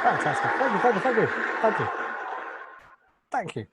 Fantastic. Thank you.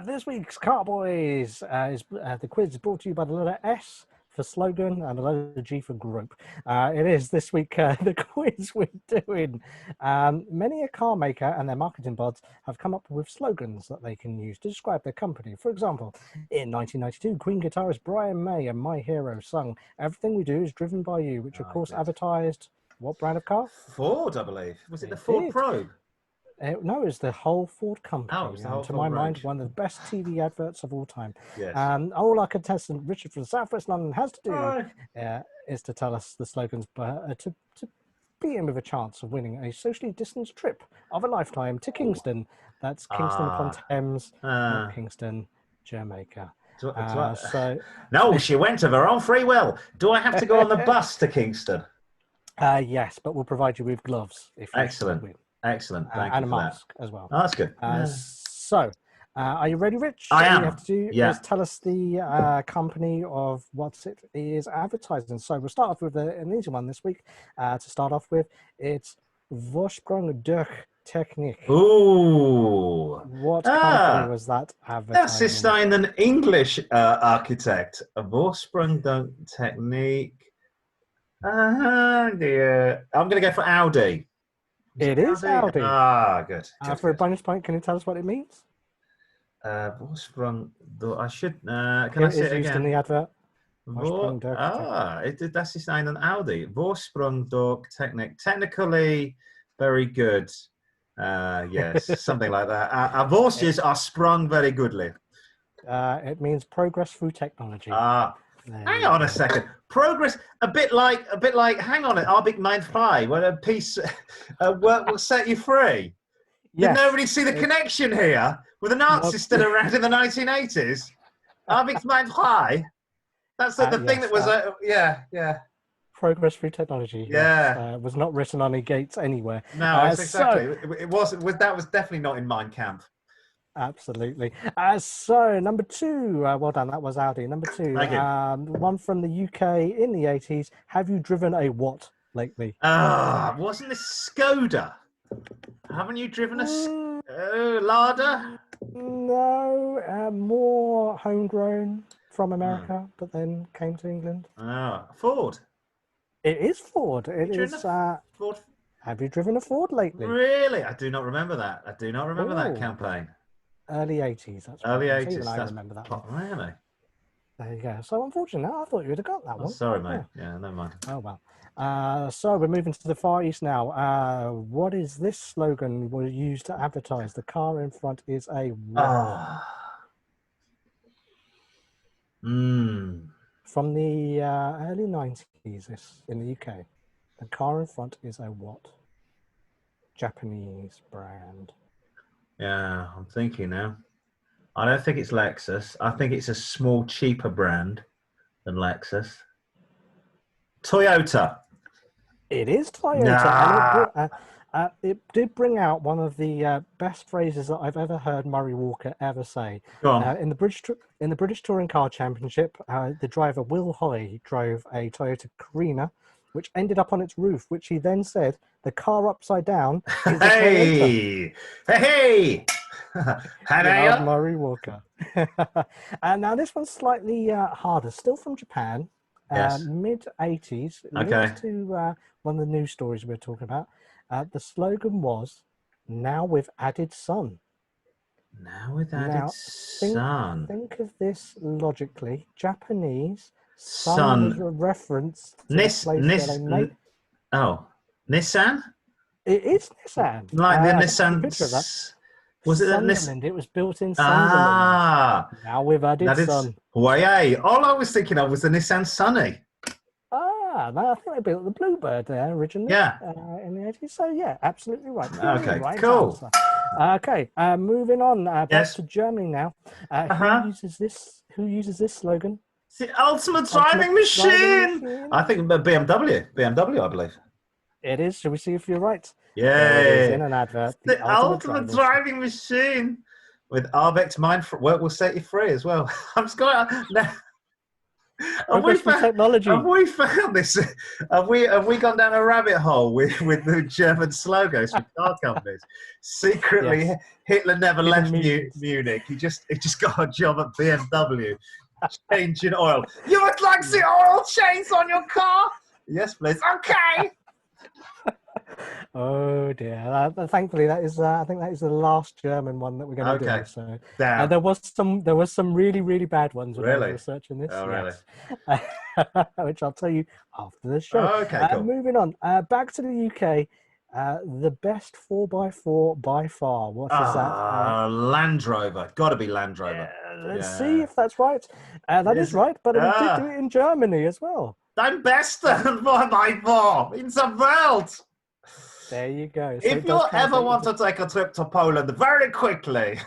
This week's Car-Boyz is the quiz is brought to you by the letter S for slogan and the letter G for group. It is this week the quiz we're doing. Many a car maker and their marketing bods have come up with slogans that they can use to describe their company. For example, in 1992, Queen guitarist Brian May and My Hero sung "Everything We Do Is Driven by You," which of course advertised what brand of car? Ford, I believe. Was it the Ford Probe? No, it's the whole Ford company. Oh, it's the whole to Ford my range. mind, one of the best TV adverts of all time. Yes. All our contestant Richard from Southwest London has to do is to tell us the slogans, to beat him with a chance of winning a socially distanced trip of a lifetime to Kingston. That's Kingston upon Thames, not Kingston, Jamaica. No, she went of her own free will. Do I have to go on the bus to Kingston? Yes, but we'll provide you with gloves if you Excellent. win. Excellent. Thank and you a for mask as well. Oh, that's good. So, are you ready, Rich? I am. All you have to do is tell us the company of what it is advertising. So we'll start off with an easy one this week. To start off with, it's Vorsprung durch Technik. Ooh. What company was that advertising? Das ist ein English architect. Vorsprung durch Technik. Dear. I'm going to go for Audi. It is Audi. Good. For a bonus point, can you tell us what it means? Vorsprung. I should. Can I say it used again? in the advert. Das ist ein Audi. Vorsprung durch Technik. Technically, very good. Yes, something like that. Our voices are sprung very goodly. It means progress through technology. Hang on a second. Progress, a bit like. Hang on, Arbik 9.5, when a piece work will set you free. Did nobody see the connection here with the Nazis still around in the 1980s? Arbik 9.5. That's the thing that was. Progress through technology. Yeah, was not written on any gates anywhere. No, exactly. It wasn't. That was definitely not in Mein Kampf. Absolutely. So number two, well done. That was Audi. Number two, one from the UK in the 80s. Have you driven a what lately? Wasn't this Skoda? Haven't you driven a Lada? No, more homegrown from America, but then came to England. Ford. It is Ford. It is Ford. Have you driven a Ford lately? Really? I do not remember that. I do not remember that campaign. Early 80s. That's early 80s. Even I remember that one. Really? There you go. So unfortunately, I thought you would have got that one. Sorry, mate. Yeah, never mind. Oh, well. So we're moving to the Far East now. What is this slogan we use to advertise? The car in front is a what? From the early 90s in the UK. The car in front is a what? Japanese brand. Yeah, I'm thinking now. I don't think it's Lexus. I think it's a small, cheaper brand than Lexus. Toyota. It is Toyota. And it did bring out one of the best phrases that I've ever heard Murray Walker ever say. Go on. In the British Touring Car Championship, the driver Will Hoy drove a Toyota Carina, which ended up on its roof, which he then said, the car upside down is a Toyota. Hey! Murray Walker. And now this one's slightly harder, still from Japan, mid-80s. Links to one of the news stories we were talking about. The slogan was, now with added sun. Now with added sun. Think of this logically. Japanese sun was a reference to the place where they made. Nissan? It is Nissan. Like the Nissan. Was it Sunderland? It was built in Sunderland. Now we've added sun. All I was thinking of was the Nissan Sunny. No, I think they built the Bluebird there originally. Yeah. In the 80s. So yeah, absolutely right. Okay, right cool. Okay, moving on. Back to Germany now. Who uses this slogan? It's the ultimate driving machine. I think BMW, I believe. It is. Shall we see if you're right? Yeah. It is in an advert. The ultimate driving machine. With Arbex Mind Work will set you free as well. I'm just going. Progress with technology. have we found this? Have we gone down a rabbit hole with the German slogans for car companies? Secretly, Yes. Hitler never Hidden left meanings. Munich. He just got a job at BMW, changing oil. You would like the oil change on your car? Yes, please. Okay. Oh dear! Thankfully, that is. I think that is the last German one that we're going to Okay. do. So Damn. there was some really bad ones when I Really? was researching this. Oh, really? Yes. Which I'll tell you after the show. Okay, cool. Moving on. Back to the UK. The best 4x4 by far. What is that? Land Rover. Got to be Land Rover. Let's see if that's right. That is right, but we did do it in Germany as well. Dein bester 4x4 in the world. There you go. So if you ever want to take a trip to Poland very quickly,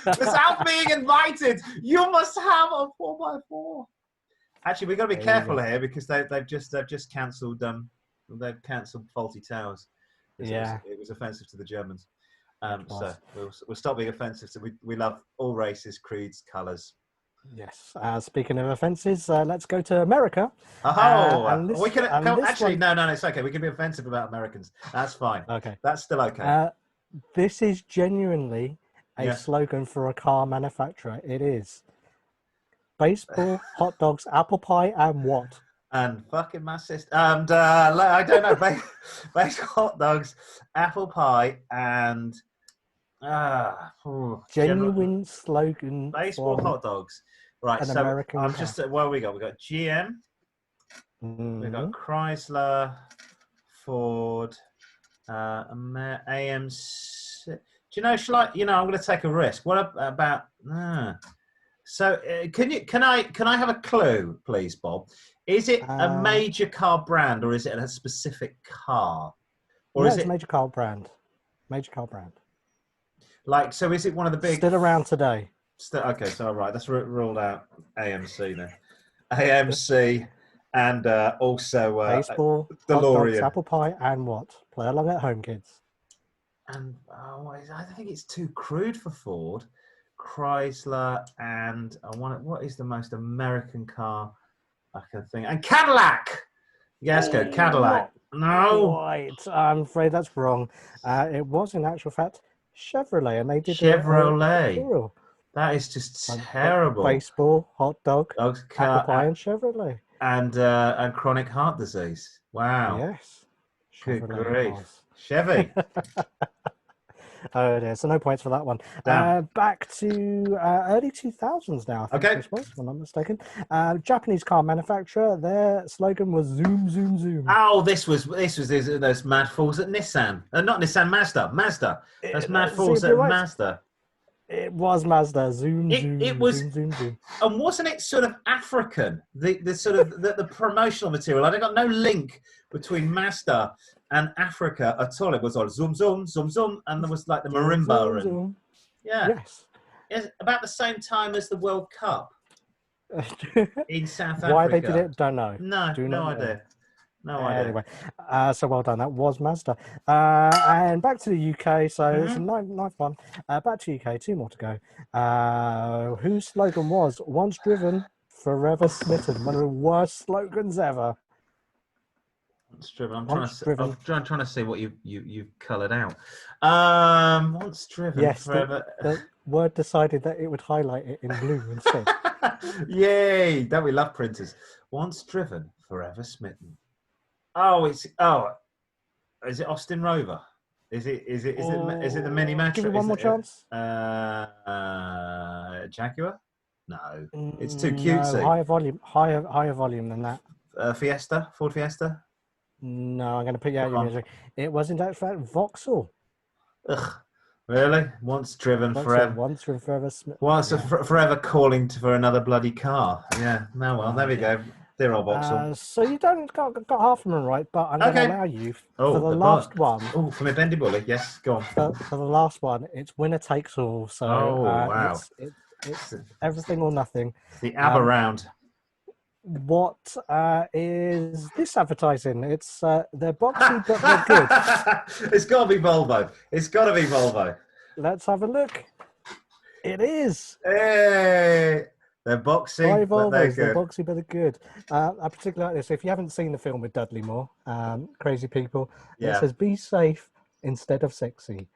without being invited, you must have a 4x4. Actually, we've got to be careful here because they've just cancelled they've cancelled Faulty Towers. It was offensive to the Germans. So we'll stop being offensive. So we love all races, creeds, colours. Yes. Speaking of offences, let's go to America. We can actually no, it's okay. We can be offensive about Americans. That's fine. Okay, that's still okay. This is genuinely a slogan for a car manufacturer. It is baseball, hot dogs, apple pie, and what? And fucking my sister. And I don't know. Baseball, hot dogs, apple pie, and genuine slogan. Baseball, hot dogs. Right, an so American I'm car. just what we got? We got GM, we got Chrysler, Ford, AMC. Do you know? I'm going to take a risk. What about? So can I have a clue, please, Bob? Is it a major car brand or is it a specific car? Or is it a major car brand? Major car brand. Like, so is it one of the big? Still around today. Okay, so all right, that's ruled out AMC then. AMC and also baseball, DeLorean, hot dogs, apple pie, and what? Play along at home, kids. And I think it's too crude for Ford, Chrysler, and what is the most American car I can think? And Cadillac. Yes, go Cadillac. No, right. I'm afraid that's wrong. It was in actual fact Chevrolet, and they did Chevrolet. That is just terrible. Baseball, hot dog, apple pie, and Chevrolet. And chronic heart disease. Wow. Yes. Good grief. Chevy. Oh dear, so no points for that one. Back to early 2000s now, I think this was, if I'm not mistaken. Japanese car manufacturer, their slogan was zoom, zoom, zoom. Oh, this was those mad fools at Nissan. Not Nissan, Mazda. Those mad fools at Mazda. It was Mazda. Zoom, zoom. It was, zoom, zoom, zoom. And wasn't it sort of African? The sort of the promotional material. I got no link between Mazda and Africa at all. It was all zoom, zoom, zoom, zoom, and there was like the marimba. Zoom, zoom. Yes. It's about the same time as the World Cup in South Africa. Why they did it, don't know. No idea. No idea. Anyway, so well done. That was Mazda. And back to the UK. So it's a ninth one. Back to UK. 2 more to go. Whose slogan was "Once driven, forever smitten"? One of the worst slogans ever. Once driven. I'm trying to see what you've coloured out. Once driven, yes, forever. The Word decided that it would highlight it in blue instead. Yay! Don't we love printers? Once driven, forever smitten. Is it Austin Rover? Is it the Mini Metro? Give me one more chance. Jaguar? No, it's too cutesy. Higher volume than that. Ford Fiesta? No, I'm going to put you out of your misery. It was in fact Vauxhall. Ugh, really? Once driven, forever. Once driven, forever. Forever calling for another bloody car. Yeah. No, well, there we go. Dear old Vauxhall. So you don't got half of them right, but I'm going to allow you for the last one. Oh, from a bendy bully. Yes, go on. For the last one, it's winner takes all. So wow. It's everything or nothing. The ABBA round. What is this advertising? It's they're boxy, but they're good. It's got to be Volvo. It's got to be Volvo. Let's have a look. It is. Hey. They're boxy, Buy but they're Volvos. They're good. boxy, but they're good. I particularly like this. If you haven't seen the film with Dudley Moore, Crazy People, it Yeah, says "Be safe instead of sexy."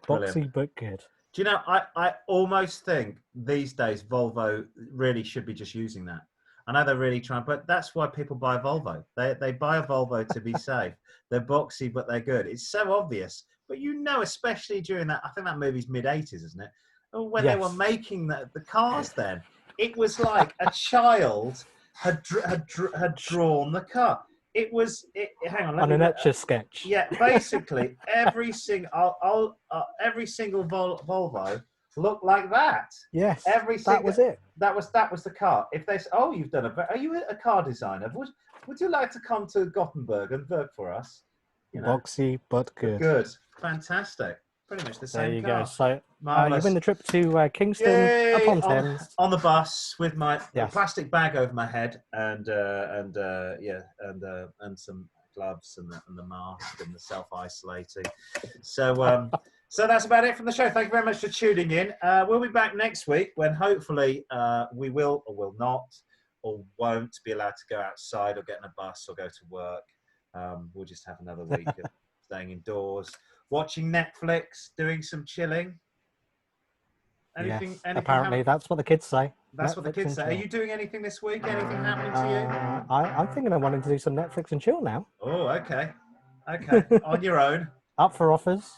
brilliant. Boxy but good. Do you know, I almost think these days Volvo really should be just using that. I know they're really trying, but that's why people buy a Volvo. They buy a Volvo to be safe. They're boxy, but they're good. It's so obvious. But you know, especially during that, I think that movie's mid-'80s, isn't it? When they were Yes. making the cars then, it was like a child had drawn the car. It was, hang on, let On me an look. etch sketch. Yeah, basically every single Volvo looked like that. Yes. Every single That was it. that was the car. If they say, "Oh, you've done are you a car designer? Would you like to come to Gothenburg and work for us?" You know, Boxy but but good. good, fantastic, pretty much the There same you car. go. So you Marvelous. win the trip to Kingston Yay! upon Thames. On the bus with my Yes. plastic bag over my head and some gloves and the mask and the self-isolating. So so that's about it from the show. Thank you very much for tuning in. We'll be back next week when hopefully we will or will not or won't be allowed to go outside or get in a bus or go to work. We'll just have another week of staying indoors, watching Netflix, doing some chilling. Anything Apparently, that's what the kids say. That's Netflix what the kids say. Are you doing anything this week? Anything happening to you? I'm thinking of wanting to do some Netflix and chill now. Oh, okay. Okay. On your own. Up for offers.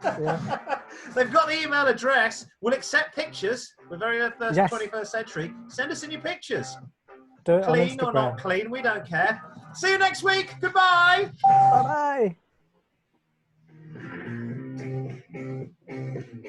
Yeah. They've got the email address. We'll accept pictures. We're very first Yes. 21st century. Send us in your pictures. Do it Clean on or not Instagram. clean, we don't care. See you next week. Goodbye. Bye bye.